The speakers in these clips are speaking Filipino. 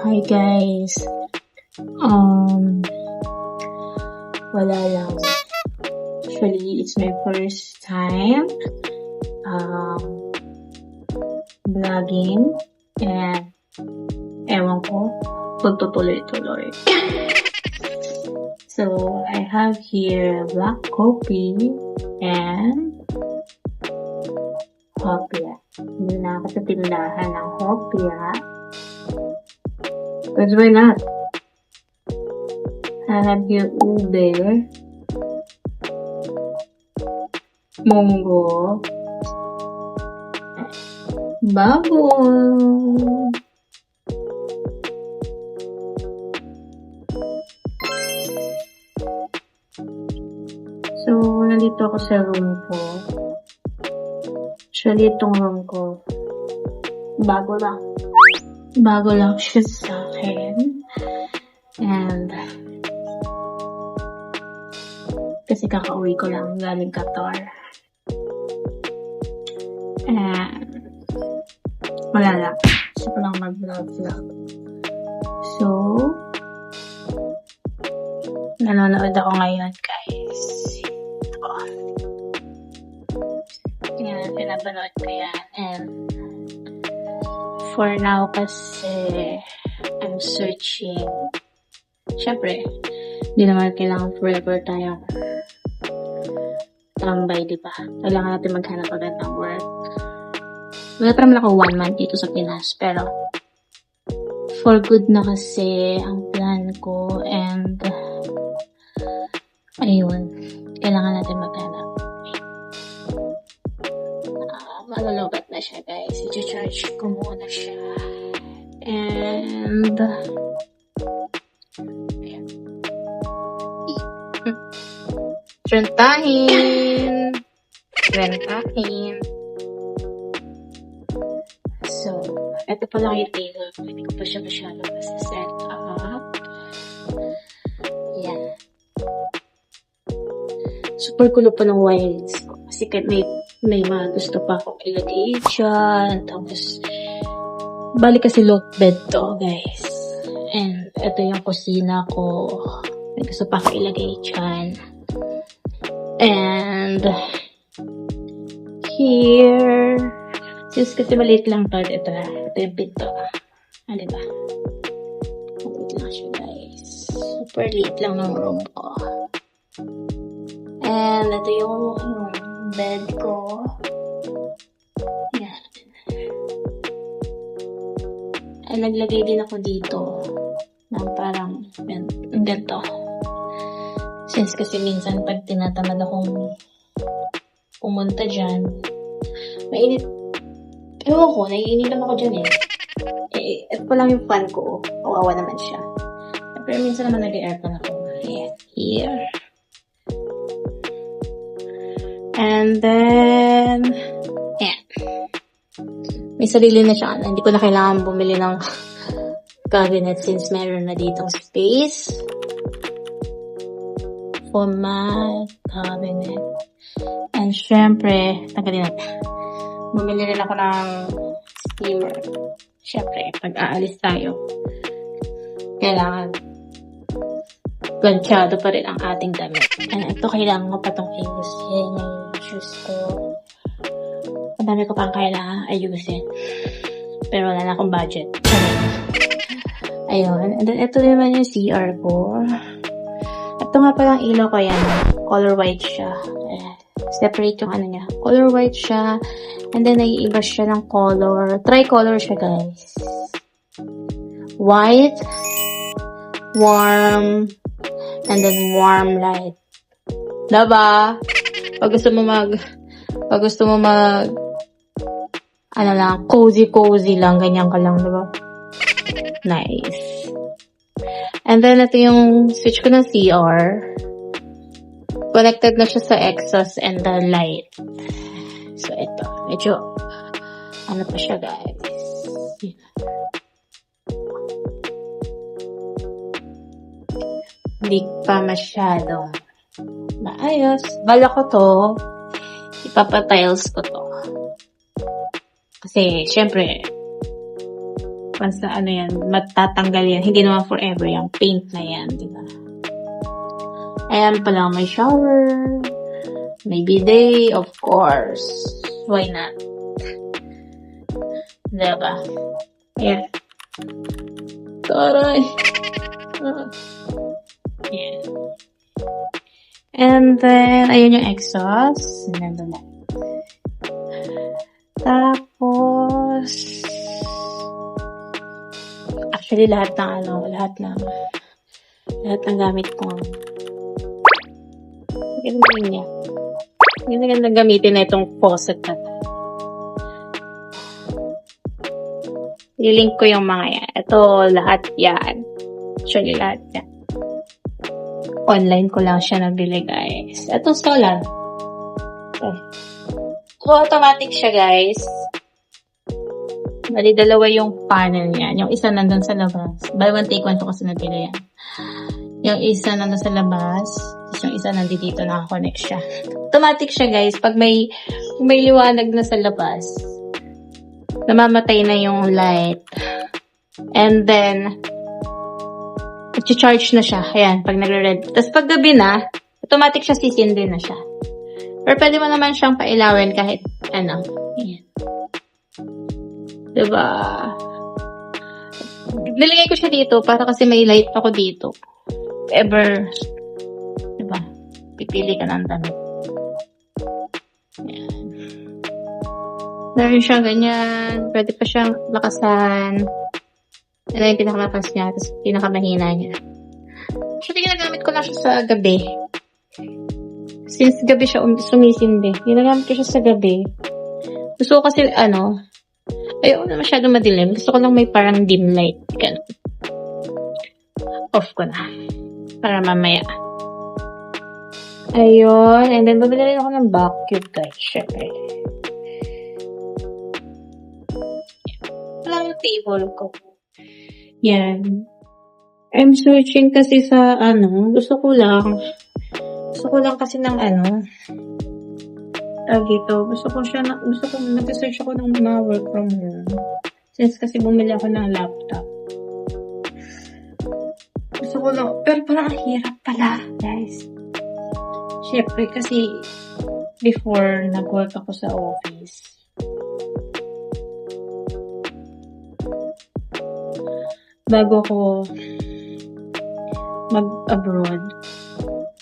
Hi guys. Um, Wala lang. Actually, it's my first time vlogging and ewan ko kung tutuloy-tuloy. So, I have here black coffee and hopia. Hindi na ako sa tindahan ng hopia. Because why not? I have here ube, munggo, baboy. So, nandito ako sa room ko. Actually, itong room ko, bago lang. Bago lang siya sa akin. And, kasi kakauwi ko lang galing Qatar. And, wala lang. Gusto ko lang mag-vlog. So, nanonood ako ngayon, guys. Ito. Yan, pinapanood ko yan. And, for now, kasi, I'm searching. Siyempre, hindi naman kailangan forever tayong tambay, di ba? Kailangan natin maghanap agad ng work. Wala pa naman ako 1 month dito sa Pinas, pero for good na kasi ang plan ko and ayun, kailangan natin maghanap. Malulubat na siya, guys. I-charge ko muna siya. And Rentahin. So, ito pa lang yung table. Hindi ko pa siya masyado set up. Yan. Super kulo pa ng wireless ko. Kasi may mga gusto pa akong ilagay dyan. Tapos, balik kasi low bed to, guys. And, ito yung kusina ko. May gusto pa akong ilagay dyan. And here, since kasi maliit lang to, ito yung pinto. Diba? Maliit lang siya, guys. Super liit lang ng room ko. And ito yung bed ko. Yan. And naglagay din ako dito ng parang ganito. Since kasi minsan pag tinatamad akong pumunta dyan, mainit. Ewan ko, naiinitan ako dyan eh. Ito pa lang yung fan ko. Kawawa naman siya. Pero minsan naman nag-aircon ako. Ayan, here. And then, ayan. May sarili na siya. Hindi ko na kailangan bumili ng cabinet since meron na ditong space for my cabinet. And syempre, tanggalin natin. Bumili rin ako ng steamer. Syempre, pag aalis tayo, kailangan planchado pa rin ang ating damit. And ito, kailangan ko pa itong ayusin. Yung shoes ko. Ang dami ko pang kailangan ayusin. Pero wala na akong budget. Ayun. And then, ito naman yung CR ko. Ito nga palang ilaw ko yan. Color white siya. Separate yung ano niya. Color white siya. And then, naiiba siya ng color. Tricolor siya, guys. White, warm, and then warm light. Diba? Pag gusto mo ano lang, cozy lang. Ganyan ka lang, diba? Nice. And then, ito yung switch ko ng CR. Connected na siya sa exhaust and the light. So, ito. Medyo, ano pa siya, guys. Hindi pa masyadong maayos. Bala ko to. Ipapatiles ko to. Kasi, syempre, Once na ano yan, matatanggal yan. Hindi naman forever yan. Paint na yan, diba? Ayan pala, may shower. May bidet, of course. Why not? Diba? Ayan. Taray. Ayan. And then, ayun yung exhaust. Nandun na. Tapos, actually, lahat ng gamit ko. Ganda niya. Ganda gamitin na itong faucet na to. I-link ko yung mga yan. Ito, lahat yan. Actually, lahat yan. Online ko lang siya nabili, guys. Ito, solar. Automatic siya, guys. Bali, dalawa yung panel niya. Yung isa nandun sa labas. Buy one, take one to kasi nabili yan. Yung isa nandun sa labas. Tapos yung isa nandito, nakakonect siya. Automatic siya, guys. Pag may liwanag na sa labas, namamatay na yung light. And then, i-charge na siya. Ayan, pag nagre-red. Tapos pag gabi na, automatic siya sisindi na siya. Pero pwede mo naman siyang pailawin kahit ano. Ayan. Diba? Nilagay ko siya dito para kasi may light ako dito. If ever, diba? Pipili ka ng damit. Ayan. Meron siyang ganyan. Pwede pa siyang lakasan. Ano yung pinakalakas niya. Tapos pinakamahina niya. Actually, ginagamit ko lang siya sa gabi. Since gabi siya sumisindi. Ginagamit ko siya sa gabi. Gusto ko kasi, ayaw na masyadong madilim. Gusto ko lang may parang dim light. Ganun. Off ko na. Para mamaya. Ayun. And then, babili rin ako ng vacuum, guys. Syempre. Wala yung table ko. Yan. I'm searching kasi sa, gusto ko lang kasi ng, dito. Gusto ko nag-search ako ng mga work from home. Since kasi bumili ako ng laptop. Gusto ko lang, pero parang ang hirap pala, guys. Syempre, kasi before nag-work ako sa office, bago ko mag-abroad,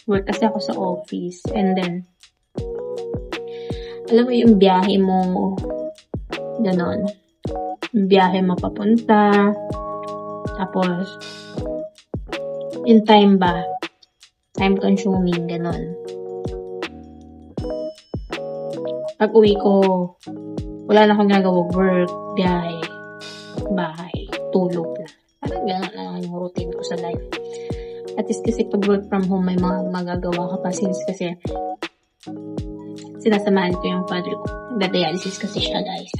work kasi ako sa office. And then, alam mo yung biyahe mo, ganon. Yung biyahe mo papunta, tapos, in time ba? Time consuming, ganon. Pag uwi ko, wala na akong nagawa, work, biyahe, bahay, tulog na. Parang gano'n lang yung routine ko sa life. At least kasi pag work from home, may mga magagawa ka pa since kasi sinasamahan ko yung father ko. Nagda-dialysis kasi siya, guys.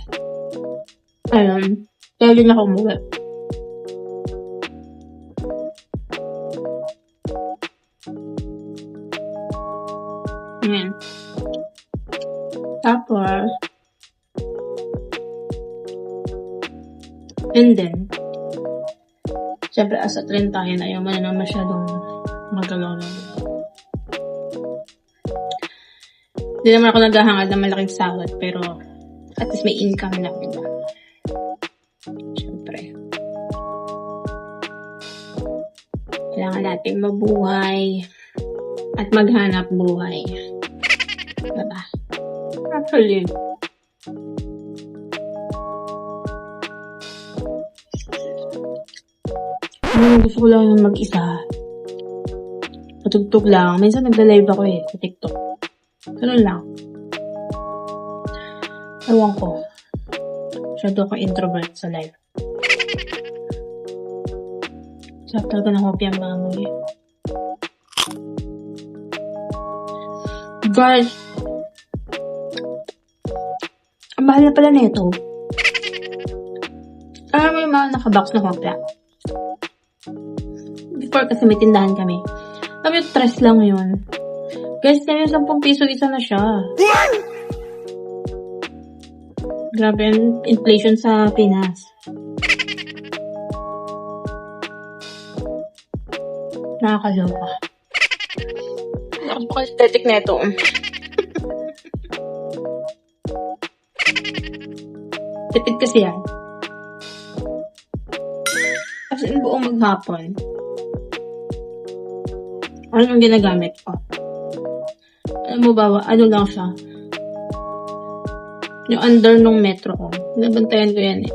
Kaya din ako umuwi. Ayan. Tapos, and then, syempre, as a 30 yan, ayaw mo na masyadong magalaw na. Hindi naman ako naghahangad ng malaking sahod, pero at least may income na, diba? Syempre. Kailangan natin mabuhay at maghanap buhay. Diba? Actually, gusto ko lang yung mag-isa. Patugtog lang. Minsan nagda-live ako sa TikTok. Ganun lang. Ewan ko. Masyado ako introvert sa live. Sarap talaga ng hopya ang mamoy. Guys, ang mahal na pala nito. Alam mo yung mga nakabox na hopya? Before kasi may tindahan kami. Kami yung tres lang yun. Guys, kaya yung 10 piso isa na siya. Grabe ang inflation sa Pinas. Nakakaloka. Napaka-aesthetic na ito. Tipid kasi yan. Kasi buong maghapon. Ano yung ginagamit ko? Alam mo ba, ano lang siya? Yung under nung metro ko. Nabantayan ko yan eh.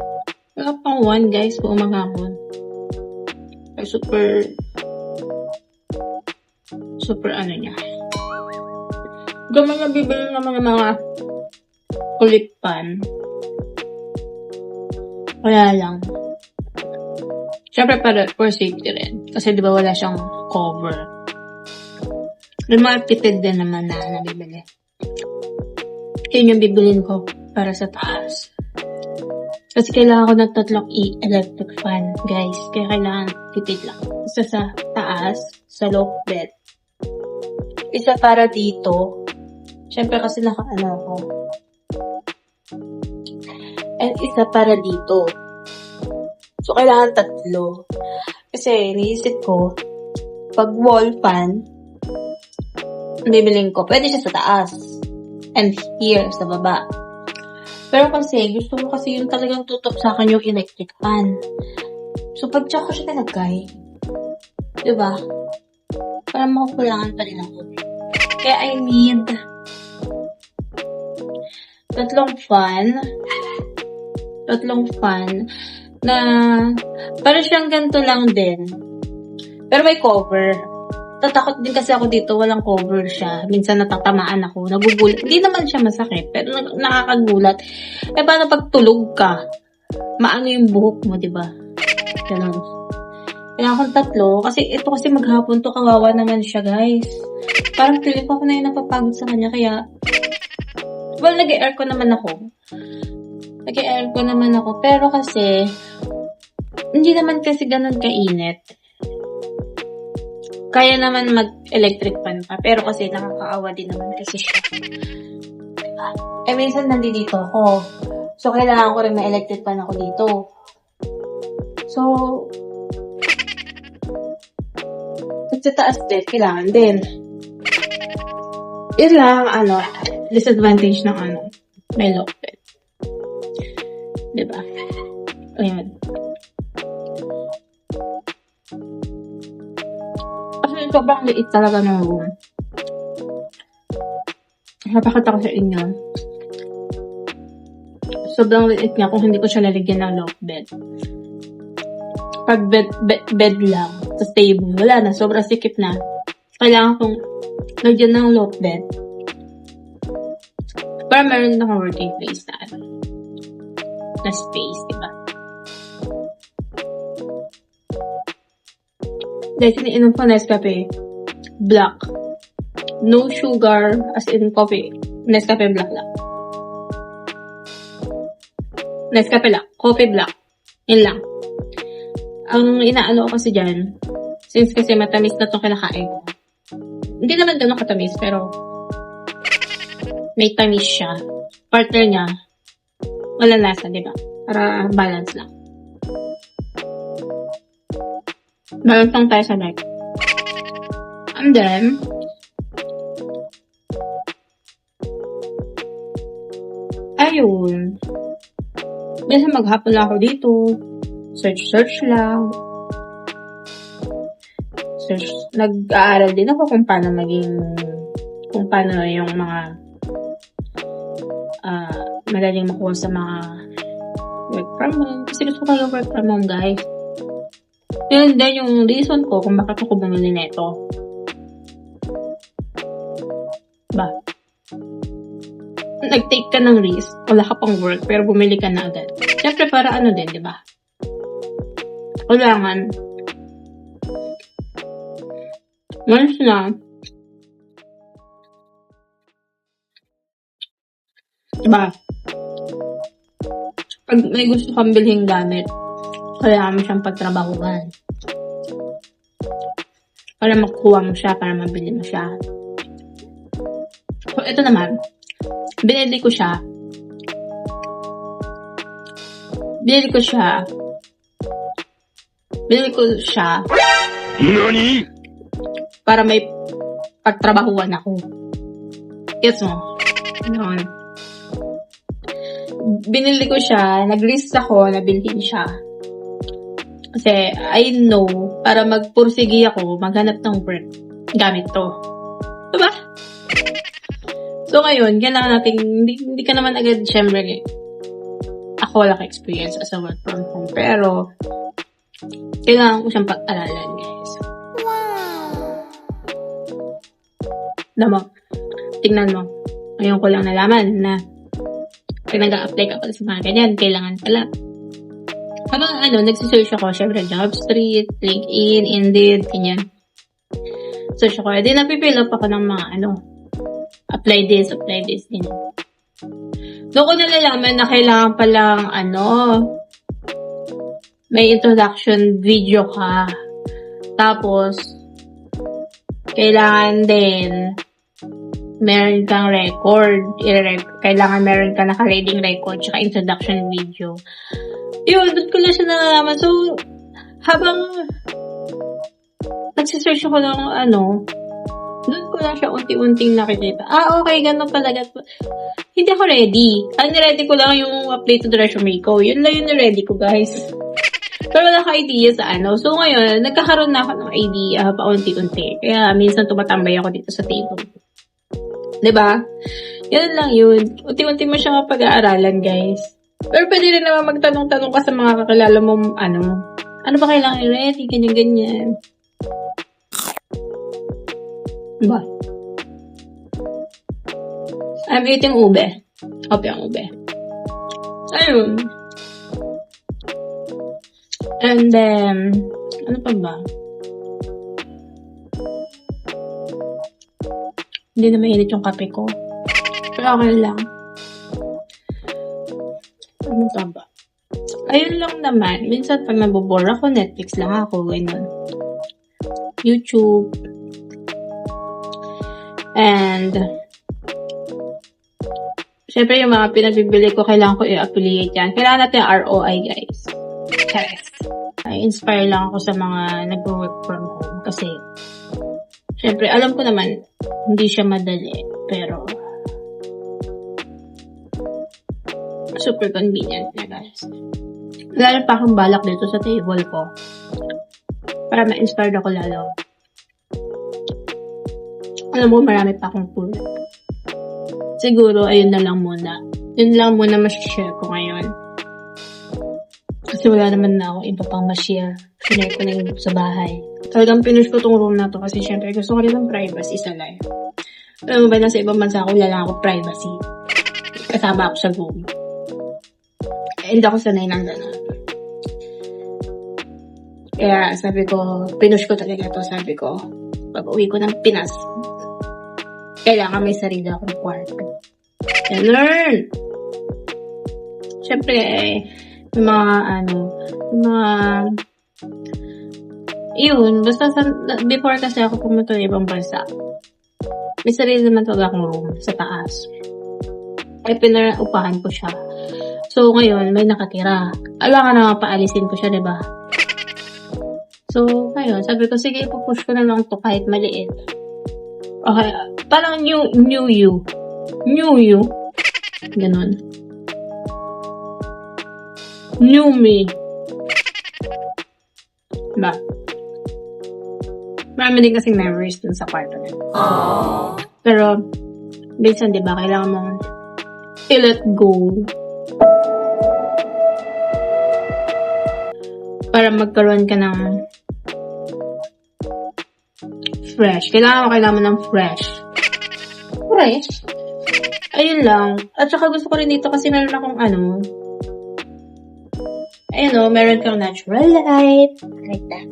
Wala pang 1 guys, buong maghapon. Ay, super ano niya. Gamay na bibili naman ng mga kulit pan. Kaya lang. Siyempre para for safety rin. Kasi di ba wala siyang cover. May mga tipid din naman na nabibili. Yun yung bibilin ko para sa taas. Kasi kailangan ko ng 3 electric fan, guys. Kaya kailangan tipid lang. Isa sa taas, sa low bed. Isa para dito. Siyempre kasi naka-ano ako. And isa para dito. So, kailangan 3. Kasi, niisip ko, pag wall fan, bibiling ko, pwede siya sa taas. And here, sa baba. Pero kasi, gusto ko kasi yung talagang tutok sa akin yung electric fan. So, pag tsaka ko siya nilagay, diba? Para makukulangan pa rin ako. Kaya I need 3 fan na para siyang ganito lang din. Pero may cover. Tatakot din kasi ako dito, walang cover siya. Minsan natatamaan ako, nagugulat. Hindi naman siya masakit, pero nakakagulat. Eh, paano pag tulog ka? Maano yung buhok mo, diba? Ganun. Kailangan kong 3, kasi ito kasi maghapon to, kawawa naman siya, guys. Parang feeling ko na yung napapagod sa kanya, kaya, well, nag-aircon naman ako, pero kasi, hindi naman kasi ganun kainit. Kaya naman mag-electric fan pa. Pero kasi nakakaawa din naman kasi siya. Eh, minsan nandito ako. So, kailangan ko rin may electric fan ako dito. So, sa taas din, kailangan din. Yun lang, disadvantage ng may low bed. Diba? Ayan. Sobrang liit talaga ng room. Napakita ko sa inyo. Sobrang liit niya kung hindi ko siya lalagyan ng loft bed. Pag bed lang, sa table, wala na, sobrang sikip na. Kailangan kong lagyan ng loft bed. Para meron akong working place na space, diba? Dahil iniinom ko Nescafe black. No sugar, as in coffee. Nescafe black lang. Nescafe lang. Coffee black. Yun lang. Ang inaano ko kasi dyan, since kasi matamis na itong kinakain ko. Hindi naman ganun katamis, pero may tamis siya. Partner niya, wala lasa, diba? Para balance lang. Balance lang tayo sa neck. And then, ayun. Minsan maghapon lang ako dito. Search lang. Nag-aaral din ako kung paano yung mga madaling makuha sa mga work from home. Kasi gusto ko work from home, guys. Yun din yung reason ko kung bakit ako bumili neto. Ba? Nag-take ka ng risk, wala ka pang work, pero bumili ka na agad. Siyempre, para din, di ba? Kailangan. Once na, diba? Pag may gusto kang bilhin gamit, kailangan mo siyang pagtrabahuhan. Para makuha mo siya, para mabili mo siya. So, ito naman. Binili ko siya. Nani? para may pagtrabahuan ako. Gets mo? Noon. Binili ko siya, nag-list ako na bilhin siya. Kasi I know, para magpursigi ako, maghanap ng work, gamit to. Diba? So ngayon, kailangan natin, hindi ka naman agad, syempre, ako wala ka experience as a work from home. Pero, kailangan ko siyang pag-aralan, guys. Tingnan mo. Ngayon ko lang nalaman na nag-a-apply ka pala sa mga ganyan. Kailangan pala. Habang nagsisearch ako, syempre, JobStreet, LinkedIn, Indeed, ganyan. Search ako. Then, napipill up ako ng mga apply this, ganyan. Doon ko nalalaman na kailangan palang, may introduction video ka. Tapos, kailangan din, meron kang record. Kailangan meron ka naka-reading record, tsaka introduction video. Yun, doon ko lang siya nalalaman. So, habang nagsisearch ako ng doon ko lang siya unti-unting nakikita. Okay, ganun pala. Hindi ako ready. Ang niready ko lang yung updated resume ko. Yun lang yung niready ko, guys. Pero wala ka idea sa So, ngayon, nagkakaroon na ako ng idea paunti-unti. Kaya, minsan tumatambay ako dito sa table. Diba? Yan lang yun. Unti-unti mo siya mapag-aaralan, guys. Pero pwede rin naman magtanong-tanong ka sa mga kakilala mo, ano ba kailangan i-ready, ganyan-ganyan. Diba? I'm eating ube. Ope ang ube. Ayun. And then, ano pa ba? Hindi na mainit yung kape ko. Pero okay lang. Ano pa ba? Ayun lang naman. Minsan pag nabobore ako, Netflix lang ako. Ganun. YouTube. And, syempre yung mga pinagbibili ko, kailangan ko i-affiliate yan. Kailangan natin ROI, guys. Yes. I-inspire lang ako sa mga nag-work from home. Kasi, syempre, alam ko naman, hindi siya madali. Pero, super convenient na, guys. Lalo pa akong balak dito sa table ko. Para ma-inspired ako lalo. Alam mo, marami pa akong tulad. Siguro, ayun na lang muna. Yun lang muna mas-share ko ngayon. Kasi wala naman na ako iba pang ma-share. Share ko na yung sa bahay. Talagang pinush ko tong room na to kasi syempre gusto ko rin ng privacy sa life. Alam mo ba, nasa ibang bansa ako, wala lang ako privacy. Kasama ako sa room. Hindi ako sanay ng gano'n. Kaya sabi ko, pinush ko talaga to. Sabi ko, pag uwi ko ng Pinas, kailangan may sarili akong kwarto. And learn! Siyempre, may yun, basta before kasi ako pumunta ng ibang bansa, may sarili naman talaga akong room sa taas. Pinaupahan ko siya. So, ngayon, may nakatira. Alangan naman paalisin ko siya, diba? So, ngayon, sabi ko, sige, ipupush ko na lang to kahit maliit. Okay, parang new you. Ganon. New me. Diba? Marami din kasing memories dun sa kwarto na. Pero, minsan, diba, kailangan mong i-let go. Para magkaroon ka ng fresh. Kailangan mo ng fresh. Fresh? Ayun lang. At saka gusto ko rin dito kasi meron akong meron kang natural light. Like that.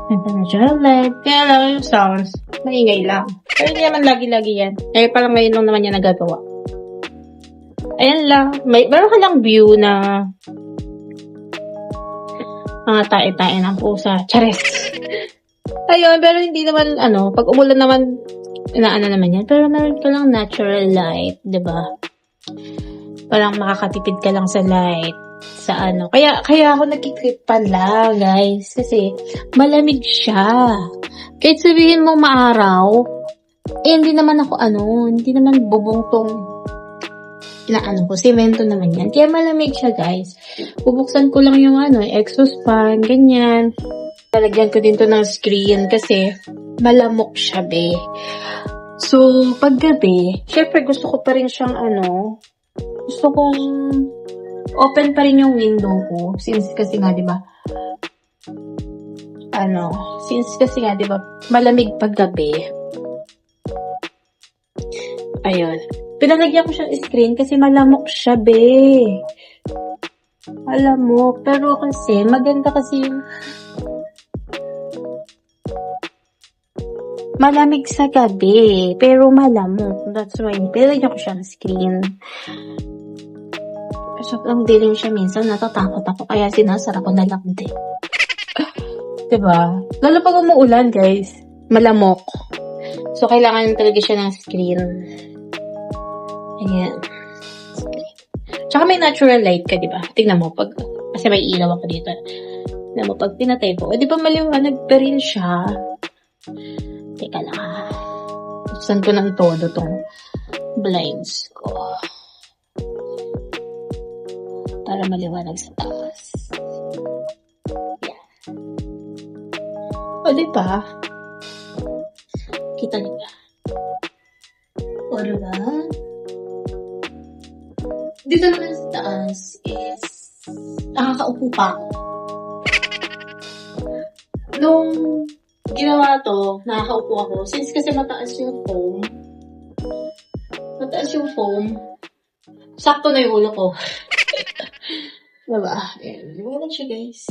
Natural light. Kaya lang yung sounds, maingay lang. Pero hindi naman lagi-lagi yan. Kaya parang ngayon lang naman yan nagagawa. Ayan lang. Meron ka lang view na mga tae-tae ng pusa. Chares! Ayun, pero hindi naman, pag umulan naman, inaano naman yan. Pero meron ka lang natural light, diba? Parang makakatipid ka lang sa light. sa ano. Kaya ako nagkikrip pala, guys. Kasi malamig siya. Kahit sabihin mo maaraw, hindi naman ako hindi naman bubong tong semento naman yan. Kaya malamig siya, guys. Bubuksan ko lang yung exhaust fan, ganyan. Talagyan ko din to ng screen kasi malamok siya, be. So, pag gabi, syempre gusto ko pa rin siyang gusto kong open pa rin yung window ko. Since kasi nga, di ba, malamig pag gabi. Ayun. Pinalagyan ko siyang screen kasi malamok siya, be. Malamok. Pero kasi, maganda kasi yung malamig sa gabi, pero malamok. That's why, pinalagyan ko siyang screen. Sobrang dilim siya minsan, natatakot ako, kaya sinasara ko na lang din. Diba? Lalo pag umuulan, guys, malamok. So, kailangan talaga siya ng screen. Ayan. Screen. Tsaka may natural light ka, diba? Tingnan mo, kasi may ilaw ako dito. Tingnan mo, pag pinatay ko, di ba maliwanag pa rin siya? Teka lang. Buksan ko ng todo tong blinds ko. Para maliwanag sa taas. Yan. O, diba? Kita niyo ba? O, diba? Dito naman sa taas is nakakaupo pa ako. Nung ginawa to, nakakaupo ako. Since kasi mataas yung foam, sakto na yung ulo ko. Diba? Ayan. Diba siya, guys?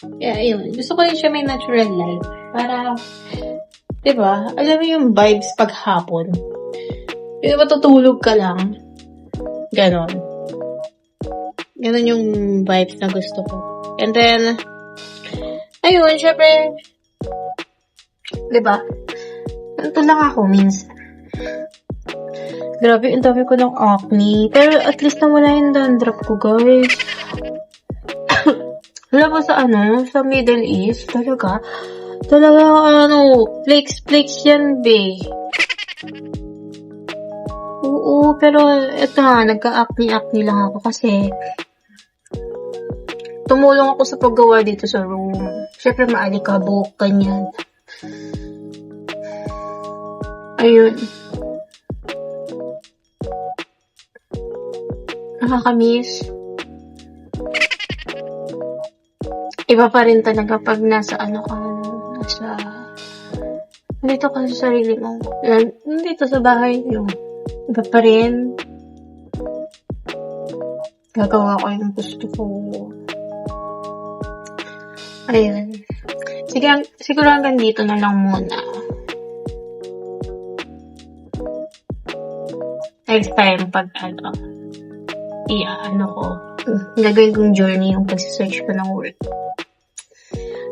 Kaya, ayun. Gusto ko rin siya may natural light. Para, diba? Alam mo yung vibes pag hapon. Yung matutulog ka lang. Ganon. Ganon yung vibes na gusto ko. And then, ayun, syempre, diba? Ito lang ako minsan. Grabe, ang dami ko ng acne. Pero at least nawala yung dandruff ko, guys. Wala ko sa Middle East. Talaga, flakes yan, be. Oo, pero ito nagka-acne lang ako kasi tumulong ako sa paggawa dito sa room. Syempre, maalikabok, ganyan. Ayun. Nakakamiss. Iba pa rin talaga pag nasa dito ka sa sarili mo. Dito sa bahay niyo. Iba pa rin. Gagawa ko yung gusto ko. Ayun. Siguro hanggang dito na lang muna. Next time, pag gagawin kong journey yung pag-search ko ng work.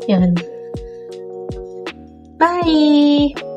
Yun. Bye!